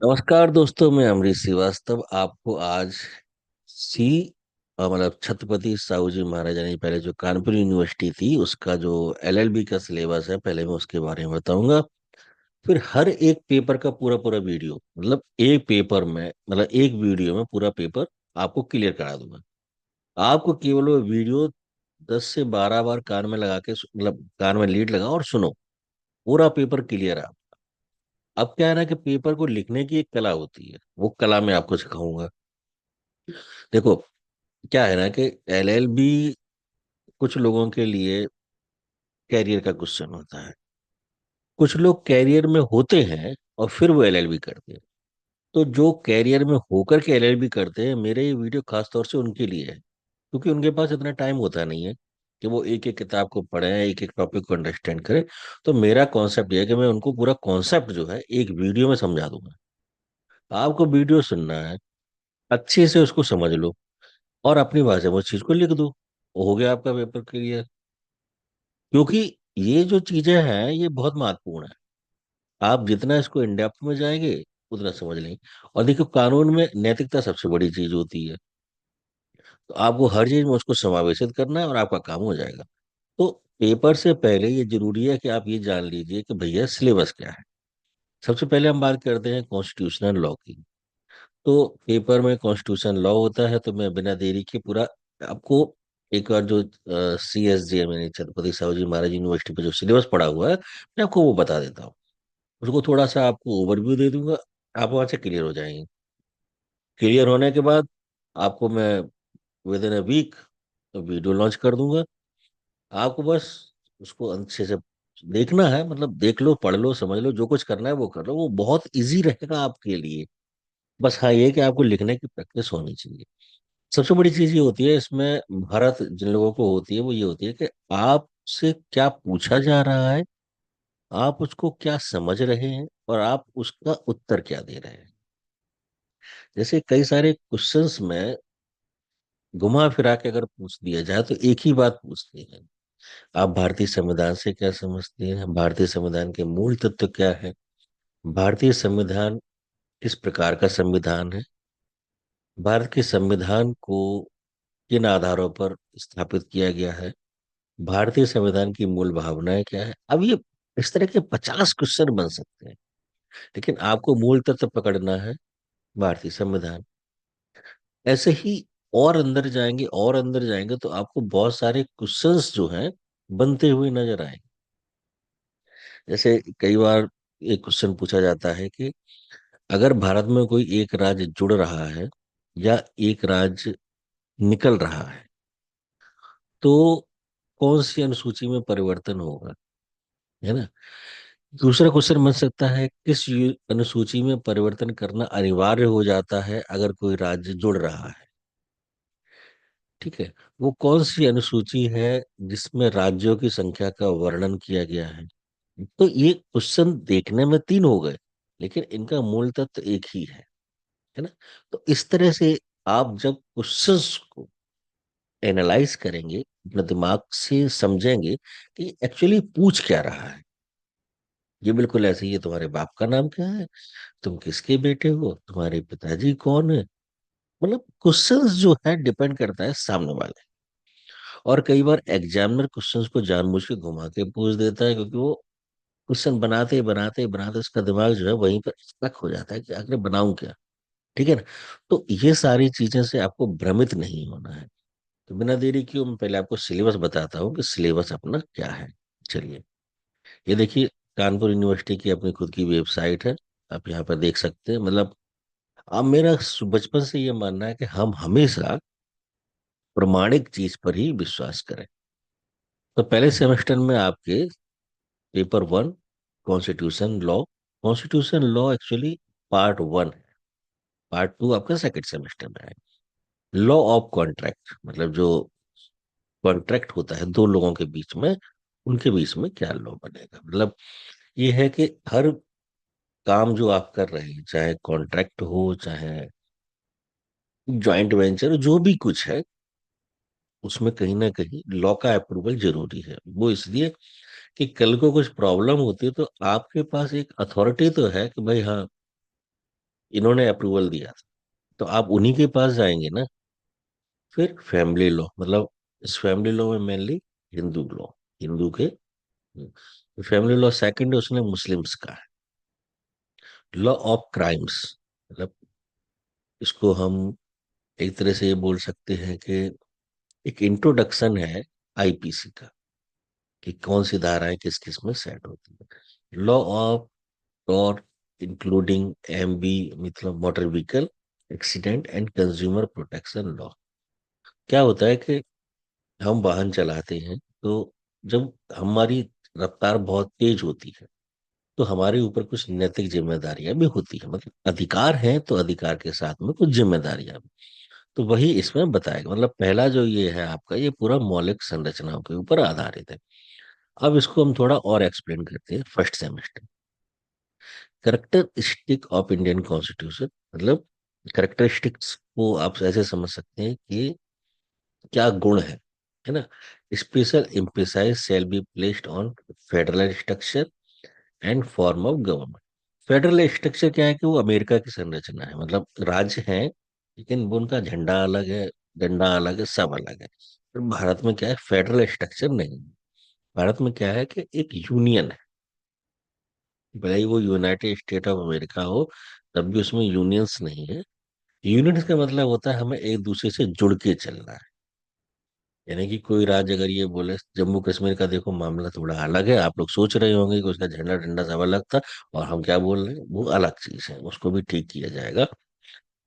नमस्कार दोस्तों, मैं अमरीश श्रीवास्तव आपको आज सी मतलब छत्रपति साहू जी महाराज यानी पहले जो कानपुर यूनिवर्सिटी थी उसका जो एलएलबी का सिलेबस है, पहले मैं उसके बारे में बताऊंगा। फिर हर एक पेपर का पूरा पूरा वीडियो, मतलब एक पेपर में, मतलब एक वीडियो में पूरा पेपर आपको क्लियर करा दूंगा। आपको केवल वो वीडियो 10 से 12 बार कान में लगा के मतलब कान में लीड लगा और सुनो, पूरा पेपर क्लियर है। अब क्या है ना कि पेपर को लिखने की एक कला होती है, वो कला मैं आपको सिखाऊंगा। देखो, क्या है ना कि एलएलबी कुछ लोगों के लिए कैरियर का क्वेश्चन होता है। कुछ लोग कैरियर में होते हैं और फिर वो एलएलबी करते हैं। तो जो कैरियर में होकर के एलएलबी करते हैं, मेरे ये वीडियो खास तौर से उनके लिए है, क्योंकि उनके पास इतना टाइम होता नहीं है कि वो एक एक किताब को पढ़ें, एक एक टॉपिक को अंडरस्टैंड करें। तो मेरा कॉन्सेप्ट ये है कि मैं उनको पूरा कॉन्सेप्ट जो है एक वीडियो में समझा दूंगा। आपको वीडियो सुनना है, अच्छे से उसको समझ लो और अपनी भाषा में उस चीज को लिख दो, हो गया आपका पेपर क्लियर। क्योंकि ये जो चीजें हैं ये बहुत महत्वपूर्ण है। आप जितना इसको इन डेप्थ में जाएंगे उतना समझ लेंगे। और देखो, कानून में नैतिकता सबसे बड़ी चीज होती है। तो आपको हर चीज में उसको समावेशित करना है और आपका काम हो जाएगा। तो पेपर से पहले ये जरूरी है कि आप ये जान लीजिए कि भैया सिलेबस क्या है। सबसे पहले हम बात करते हैं कॉन्स्टिट्यूशनल लॉ की। तो पेपर में कॉन्स्टिट्यूशन लॉ होता है, तो मैं बिना देरी के पूरा आपको एक बार जो CSJM यानी छत्रपति साहू जी महाराज यूनिवर्सिटी पे जो सिलेबस पड़ा हुआ है, मैं आपको वो बता देता हूँ। उसको थोड़ा सा आपको ओवरव्यू दे दूंगा, आप वहां से क्लियर हो जाएंगे। क्लियर होने के बाद आपको मैं within a week video launch कर दूंगा। आपको बस उसको अच्छे से देखना है, मतलब देख लो, पढ़ लो, समझ लो, जो कुछ करना है वो कर लो, वो बहुत इजी रहेगा आपके लिए। बस हाँ, ये कि आपको लिखने की प्रैक्टिस होनी चाहिए। सबसे बड़ी चीज ये होती है इसमें, भारत जिन लोगों को होती है वो ये होती है कि आपसे क्या पूछा जा रहा है, आप उसको क्या समझ रहे हैं और आप उसका उत्तर क्या दे रहे हैं। जैसे कई सारे क्वेश्चंस में घुमा फिरा के अगर पूछ दिया जाए तो एक ही बात पूछते हैं, आप भारतीय संविधान से क्या समझते हैं, भारतीय संविधान के मूल तत्व क्या है, भारतीय संविधान किस प्रकार का संविधान है, भारत के संविधान को किन आधारों पर स्थापित किया गया है, भारतीय संविधान की मूल भावनाएं क्या है। अब ये इस तरह के 50 क्वेश्चन बन सकते हैं, लेकिन आपको मूल तत्व पकड़ना है, भारतीय संविधान। ऐसे ही और अंदर जाएंगे और अंदर जाएंगे तो आपको बहुत सारे क्वेश्चंस जो हैं बनते हुए नजर आएंगे। जैसे कई बार एक क्वेश्चन पूछा जाता है कि अगर भारत में कोई एक राज्य जुड़ रहा है या एक राज्य निकल रहा है, तो कौन सी अनुसूची में परिवर्तन होगा, है ना। दूसरा क्वेश्चन बन सकता है, किस अनुसूची में परिवर्तन करना अनिवार्य हो जाता है अगर कोई राज्य जुड़ रहा है। ठीक है, वो कौन सी अनुसूची है जिसमें राज्यों की संख्या का वर्णन किया गया है। तो ये क्वेश्चन देखने में तीन हो गए, लेकिन इनका मूल तत्व एक ही है ना। तो इस तरह से आप जब क्वेश्चंस को एनालाइज करेंगे, अपने दिमाग से समझेंगे कि एक्चुअली पूछ क्या रहा है। ये बिल्कुल ऐसे ही है, तुम्हारे बाप का नाम क्या है, तुम किसके बेटे हो, तुम्हारे पिताजी कौन है। मतलब क्वेश्चंस जो है डिपेंड करता है सामने वाले। और कई बार एग्जामिनर क्वेश्चंस को जानबूझ के घुमा के पूछ देता है, क्योंकि वो क्वेश्चन बनाते बनाते बनाते उसका दिमाग जो है वहीं पर स्टक हो जाता है कि आखिर बनाऊं क्या। ठीक है ना। तो ये सारी चीजें से आपको भ्रमित नहीं होना है। तो बिना देरी किए मैं पहले आपको सिलेबस बताता हूँ कि सिलेबस अपना क्या है। चलिए, ये देखिए, कानपुर यूनिवर्सिटी की अपनी खुद की वेबसाइट है। आप यहाँ पर देख सकते हैं। मतलब अब मेरा बचपन से ये मानना है कि हम हमेशा प्रमाणिक चीज पर ही विश्वास करें। तो पहले सेमेस्टर में आपके paper 1 constitution law. Constitution law actually part 1 है। पार्ट 2 आपका सेकंड सेमेस्टर में है। लॉ ऑफ कॉन्ट्रैक्ट, मतलब जो कॉन्ट्रैक्ट होता है दो लोगों के बीच में, उनके बीच में क्या लॉ बनेगा। मतलब ये है कि हर काम जो आप कर रहे हैं, चाहे कॉन्ट्रैक्ट हो चाहे जॉइंट वेंचर, जो भी कुछ है, उसमें कहीं ना कहीं लॉ का अप्रूवल जरूरी है। वो इसलिए कि कल को कुछ प्रॉब्लम होती है तो आपके पास एक अथॉरिटी तो है कि भाई हाँ, इन्होंने अप्रूवल दिया था, तो आप उन्हीं के पास जाएंगे ना। फिर फैमिली लॉ, मतलब इस फैमिली लॉ में मेनली हिंदू लॉ, हिंदू के फैमिली लॉ सेकंड है, उसने मुस्लिम्स का है। लॉ ऑफ क्राइम्स, मतलब इसको हम एक तरह से ये बोल सकते हैं कि एक इंट्रोडक्शन है आईपीसी का, कि कौन सी धाराएं किस किस में सेट होती है। Law of tort, including MV, मतलब motor vehicle accident and consumer protection law. क्या होता है कि हम वाहन चलाते हैं, तो जब हमारी रफ्तार बहुत तेज होती है, तो हमारे ऊपर कुछ नैतिक जिम्मेदारियां भी होती है, मतलब अधिकार है तो अधिकार के साथ में कुछ जिम्मेदारियां भी। तो वही इसमें बताएगा, मतलब पहला जो ये है आपका, ये पूरा मौलिक संरचनाओं के ऊपर आधारित है। अब इसको हम थोड़ा और एक्सप्लेन करते हैं first semester. Characteristic of Indian constitution, मतलब करेक्टरिस्टिक्स को आप ऐसे समझ सकते हैं कि क्या गुण है ना। Special emphasize shall be placed on federal structure and form of government. Federal structure क्या है कि वो अमेरिका की संरचना है, मतलब राज्य है लेकिन वो उनका झंडा अलग है, डंडा अलग है, सब अलग है। पर भारत में क्या है, फेडरल स्ट्रक्चर नहीं है। भारत में क्या है कि एक यूनियन है, भले ही वो यूनाइटेड स्टेट ऑफ अमेरिका हो, तब भी उसमें यूनियंस नहीं है। यूनियंस का मतलब होता है हमें एक दूसरे से जुड़ के चलना है। यानी कि कोई राज्य अगर ये बोले, जम्मू कश्मीर का देखो मामला थोड़ा अलग है, आप लोग सोच रहे होंगे कि उसका झंडा डंडा सब अलग था, और हम क्या बोल रहे हैं, वो अलग चीज है, उसको भी ठीक किया जाएगा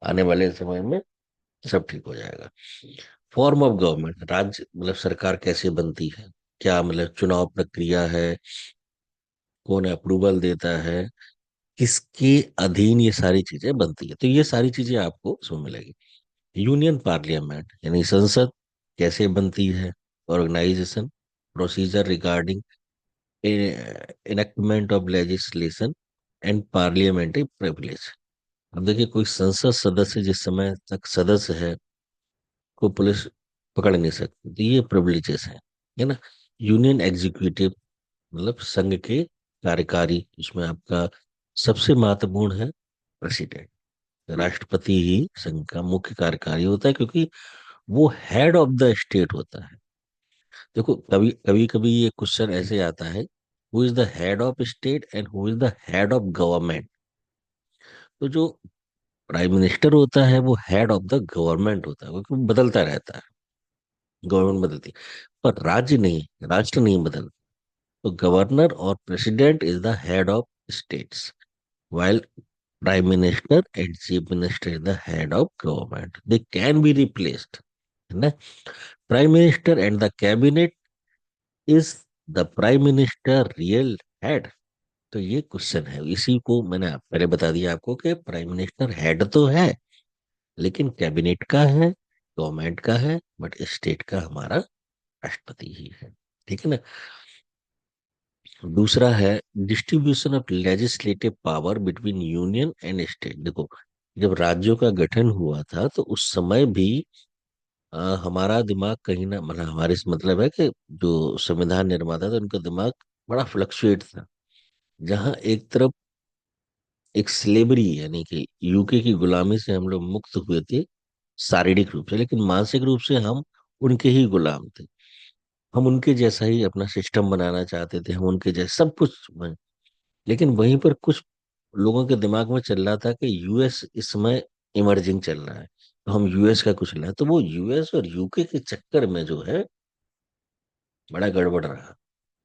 आने वाले समय में, सब ठीक हो जाएगा। फॉर्म ऑफ गवर्नमेंट, राज्य मतलब सरकार कैसे बनती है, क्या मतलब चुनाव प्रक्रिया है, कौन अप्रूवल देता है, किसके अधीन ये सारी चीजें बनती है, तो ये सारी चीजें आपको उसमें मिलेगी। यूनियन पार्लियामेंट यानी संसद कैसे बनती है, organisation, procedure regarding enactment of legislation and parliamentary privilege. अब देखिए, कोई संसद सदस्य जिस समय तक सदस्य है, को पुलिस पकड़ नहीं सकती, तो ये प्रिविलेजेस हैं, है ना। यूनियन एग्जीक्यूटिव, मतलब संघ के कार्यकारी, इसमें आपका सबसे महत्वपूर्ण है प्रेसिडेंट। राष्ट्रपति ही संघ का मुख्य कार्यकारी होता है, क्योंकि वो हेड ऑफ द स्टेट होता है। देखो, कभी कभी कभी ये क्वेश्चन ऐसे आता है, who is the head of state and who is the head of government. तो जो प्राइम मिनिस्टर होता है वो हेड ऑफ द गवर्नमेंट होता है, क्योंकि वो बदलता रहता है, गवर्नमेंट बदलती है। पर राज्य नहीं, राष्ट्र नहीं बदलता। तो गवर्नर और president is the head of states, while prime minister and chief minister is the head of government. They can be replaced, है ना। prime minister and the cabinet, is the prime minister real head? तो ये question है, इसी को मैंने पहले बता दिया आपको कि प्राइम मिनिस्टर हेड तो है, लेकिन कैबिनेट का है, गवर्नमेंट का है, बट स्टेट का हमारा राष्ट्रपति ही है। ठीक है ना। दूसरा है distribution of legislative power between union and state. देखो, जब राज्यों का गठन हुआ था तो उस समय भी हमारा दिमाग कहीं ना, मतलब हमारे से मतलब है कि जो संविधान निर्माता था उनका दिमाग बड़ा फ्लक्चुएट था। जहाँ एक तरफ एक स्लेवरी, यानी कि यूके की गुलामी से हम लोग मुक्त हुए थे शारीरिक रूप से, लेकिन मानसिक रूप से हम उनके ही गुलाम थे। हम उनके जैसा ही अपना सिस्टम बनाना चाहते थे, हम उनके जैसा सब कुछ लेकिन वहीं पर कुछ लोगों के दिमाग में चल रहा था कि यूएस इस समय इमर्जिंग चल रहा है, तो हम यूएस का कुछ लें, तो वो यूएस और यूके के चक्कर में जो है बड़ा गड़बड़ रहा,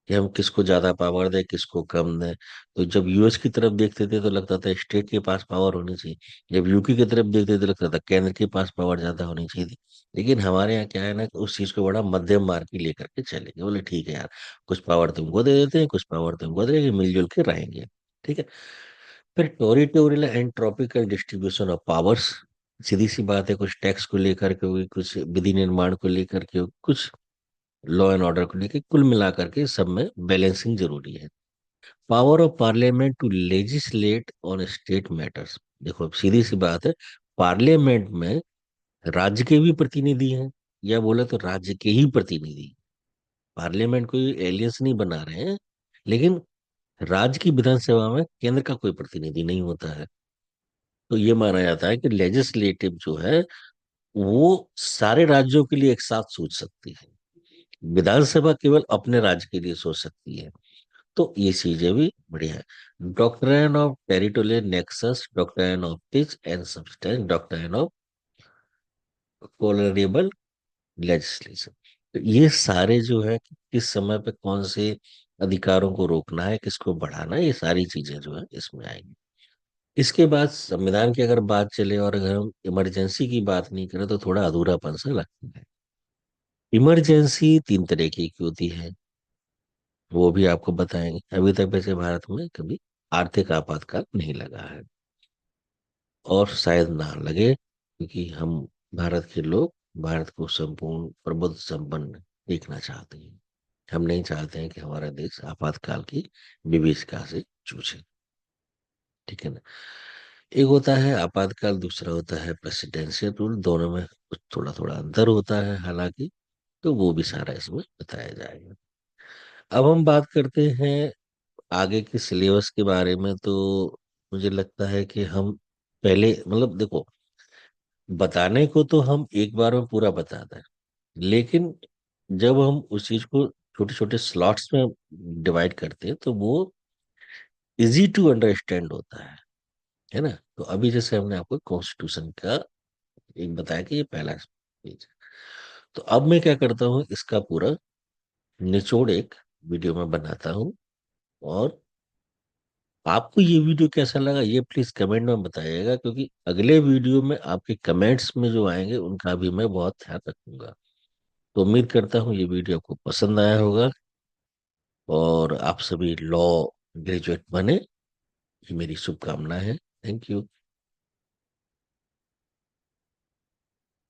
कि हम किसको ज्यादा पावर दें, किसको कम दें। तो जब यूएस की तरफ देखते थे तो लगता था स्टेट के पास पावर होनी चाहिए, जब यूके की तरफ देखते थे तो लगता था केंद्र के पास पावर ज्यादा होनी चाहिए थी। लेकिन हमारे यहाँ क्या है ना, कि उस चीज को बड़ा मध्यम मार्ग की लेकर के चले गए, बोले ठीक है यार, कुछ पावर तुमको दे देते हैं, कुछ पावर तुमको दे देंगे, मिलजुल के रहेंगे। ठीक है। फिर territorial and tropical distribution of powers, सीधी सी बात है, कुछ टैक्स को लेकर के हुई, कुछ विधि निर्माण को लेकर के, कुछ लॉ एंड ऑर्डर को लेकर, कुल मिलाकर के सब में बैलेंसिंग जरूरी है। Power of parliament to legislate on state matters. देखो, अब सीधी सी बात है, पार्लियामेंट में राज्य के भी प्रतिनिधि हैं, या बोले तो राज्य के ही प्रतिनिधि। पार्लियामेंट कोई एलियंस नहीं बना रहे हैं, लेकिन राज्य की विधानसभा में केंद्र का कोई प्रतिनिधि नहीं होता है। तो ये माना जाता है कि लेजिस्लेटिव जो है वो सारे राज्यों के लिए एक साथ सोच सकती है, विधानसभा केवल अपने राज्य के लिए सोच सकती है। तो ये चीजें भी बढ़िया है। Doctrine of territorial nexus, doctrine of pith and substance, doctrine of colourable legislation. तो ये सारे जो है कि किस समय पे कौन से अधिकारों को रोकना है, किसको बढ़ाना है, ये सारी चीजें जो है इसमें आएंगी। इसके बाद संविधान की अगर बात चले और अगर हम इमरजेंसी की बात नहीं करें तो थोड़ा अधूरापन सा लगता है। इमरजेंसी तीन तरीके की होती है, वो भी आपको बताएंगे। अभी तक वैसे भारत में कभी आर्थिक आपातकाल नहीं लगा है, और शायद ना लगे, क्योंकि हम भारत के लोग भारत को संपूर्ण प्रबुद्ध संपन्न देखना चाहते हैं। हम नहीं चाहते हैं कि हमारा देश आपातकाल की विभीषिका से जूझे। ठीक है ना। एक होता है आपातकाल, दूसरा होता है प्रेसिडेंशियल रूल, दोनों में कुछ थोड़ा थोड़ा अंतर होता है हालांकि। तो वो भी सारा इसमें बताया जाएगा। अब हम बात करते हैं आगे के सिलेबस के बारे में। तो मुझे लगता है कि हम पहले मतलब देखो, बताने को तो हम एक बार में पूरा बता दें, लेकिन जब हम उस चीज को छोटे छोटे स्लॉट्स में डिवाइड करते हैं तो वो इजी टू अंडरस्टैंड होता है ना। तो अभी जैसे हमने आपको कॉन्स्टिट्यूशन का एक बताया कि ये पहला पेज है, तो अब मैं क्या करता हूँ, इसका पूरा निचोड़ एक वीडियो में बनाता हूँ। और आपको ये वीडियो कैसा लगा ये प्लीज कमेंट में बताइएगा, क्योंकि अगले वीडियो में आपके कमेंट्स में जो आएंगे उनका भी मैं बहुत ध्यान रखूंगा। तो उम्मीद करता हूँ ये वीडियो आपको पसंद आया होगा, और आप सभी लॉ ग्रेजुएट बने, ये मेरी शुभकामना है। Thank you.